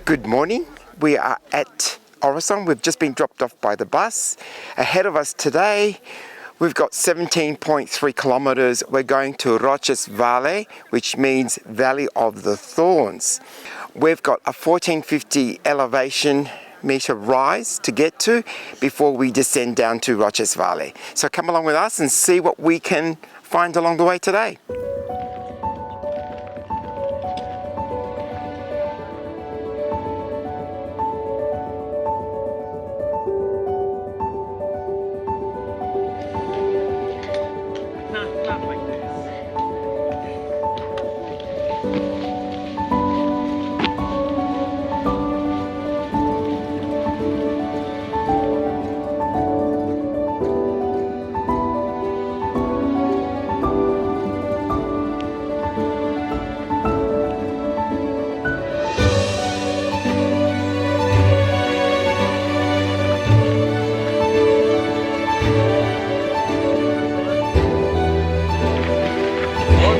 Good morning. We are at Orrisson. We've just been dropped off by the bus. Ahead of us today, we've got 17.3 kilometres. We're going to Rocesvalle, which means Valley of the Thorns. We've got a 1450 elevation metre rise to get to before we descend down to Rocesvalle. So come along with us and see what we can find along the way today.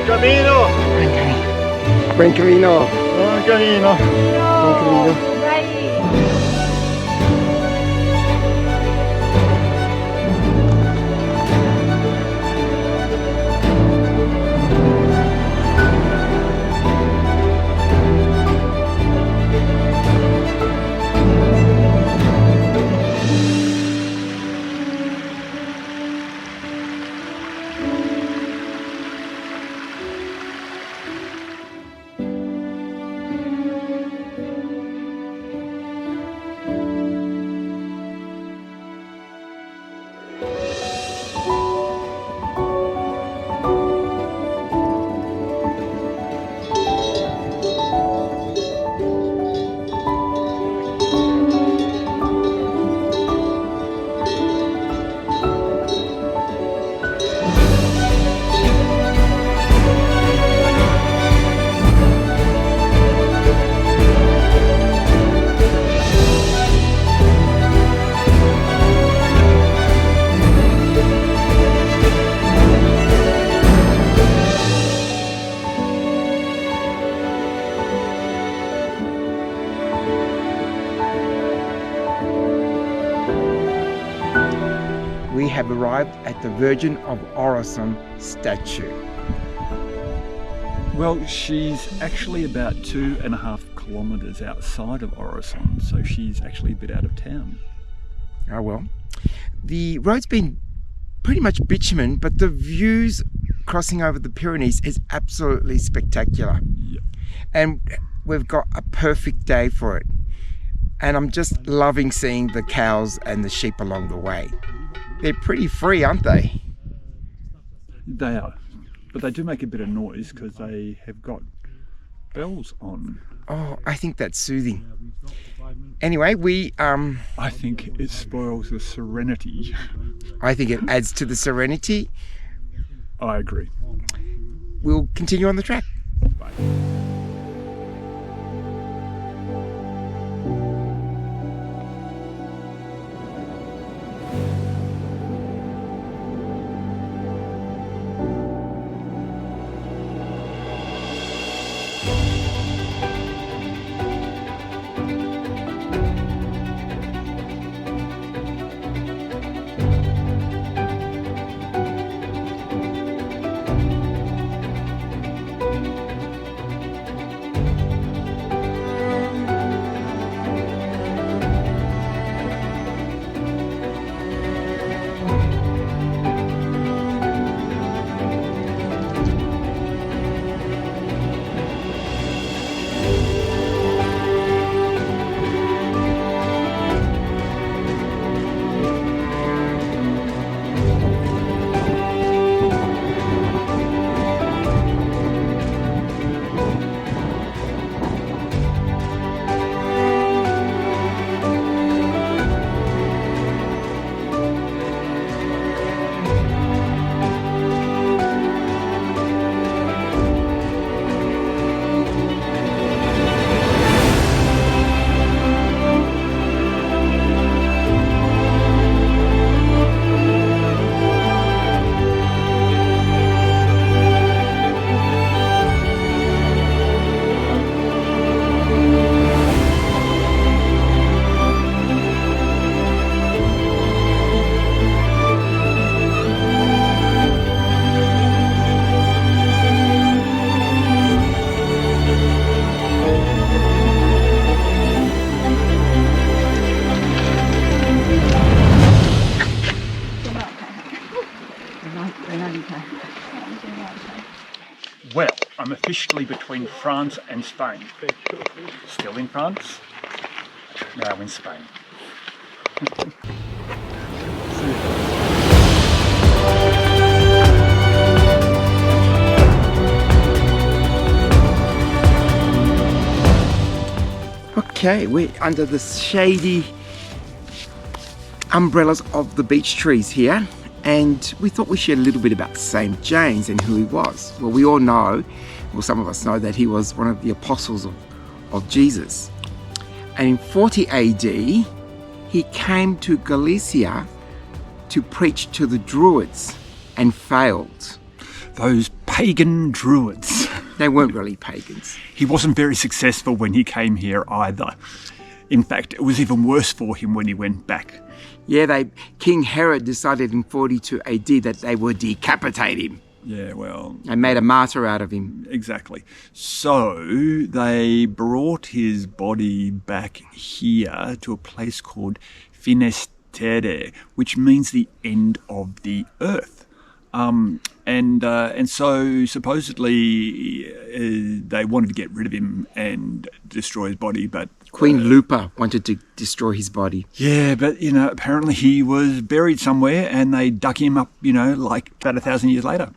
CAMiNO! Buen camino. Buon CAMiNO! Buen camino. We have arrived at the Virgin of Orrisson statue. Well, she's actually about 2.5 kilometres outside of Orrisson, so she's actually a bit out of town. Oh well. The road's been pretty much bitumen, but the views crossing over the Pyrenees is absolutely spectacular. Yep. And we've got a perfect day for it. And I'm just loving seeing the cows and the sheep along the way. They're pretty free, aren't they? They are, but they do make a bit of noise because they have got bells on. Oh, I think that's soothing. Anyway, I think it spoils the serenity. I think it adds to the serenity. I agree. We'll continue on the track. Bye. I'm officially between France and Spain. Still in France, now in Spain. Okay, we're under the shady umbrellas of the beech trees here, and we thought we'd share a little bit about St. James and who he was. Well, we all know, well, some of us know that he was one of the apostles of Jesus. And in 40 AD, he came to Galicia to preach to the Druids and failed. Those pagan Druids. They weren't really pagans. He wasn't very successful when he came here either. In fact, it was even worse for him when he went back. Yeah, King Herod decided in 42 AD that they would decapitate him. Yeah, well... They made a martyr out of him. Exactly. So they brought his body back here to a place called Finisterre, which means the end of the earth. And so supposedly they wanted to get rid of him and destroy his body, but... Queen Lupa wanted to destroy his body. Yeah, but, apparently he was buried somewhere and they dug him up, like about 1,000 years later.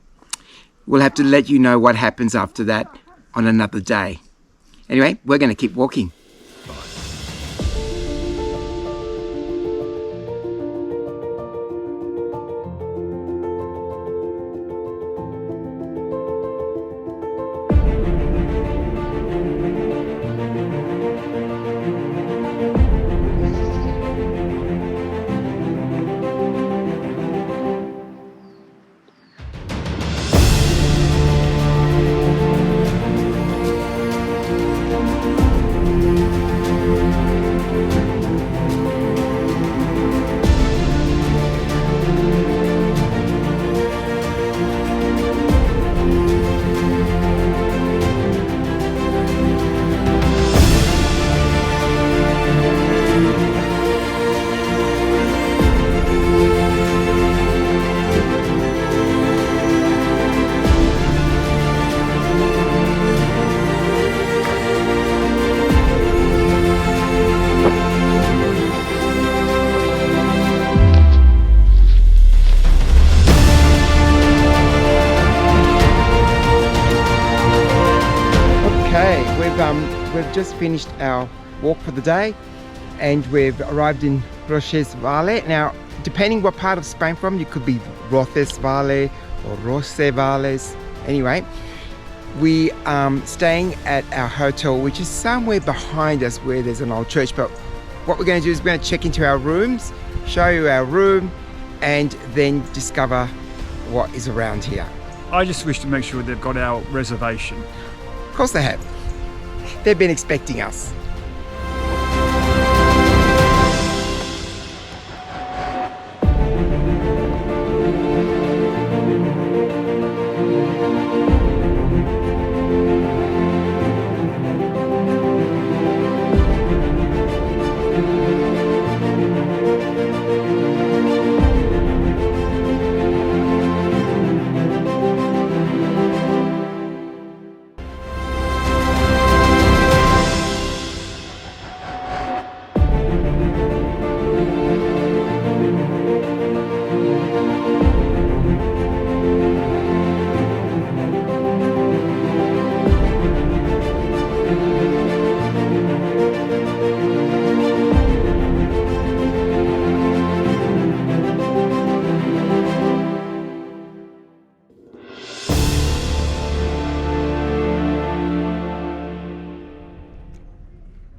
We'll have to let you know what happens after that on another day. Anyway, we're going to keep walking. We've just finished our walk for the day and we've arrived in Rocesvalles. Now, depending what part of Spain from, you could be Rocesvalle or Rocesvalles. Anyway, we are staying at our hotel, which is somewhere behind us where there's an old church. But what we're going to do is we're going to check into our rooms, show you our room, and then discover what is around here. I just wish to make sure they've got our reservation. Of course they have. They've been expecting us.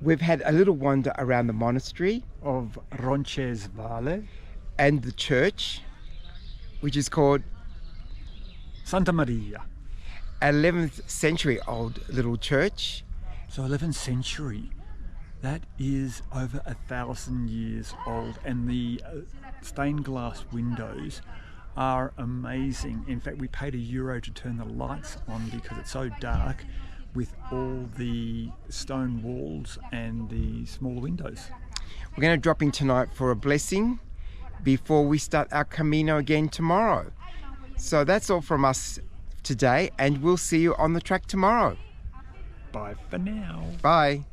We've had a little wander around the monastery Of Rocesvalle. and the church, which is called Santa Maria. 11th century old little church. So 11th century. That is over 1,000 years old, and the stained glass windows are amazing. In fact, we paid €1 to turn the lights on because it's so dark with all the stone walls and the small windows. We're going to drop in tonight for a blessing before we start our CAMiNO again tomorrow. So that's all from us today, and we'll see you on the track tomorrow. Bye for now. Bye.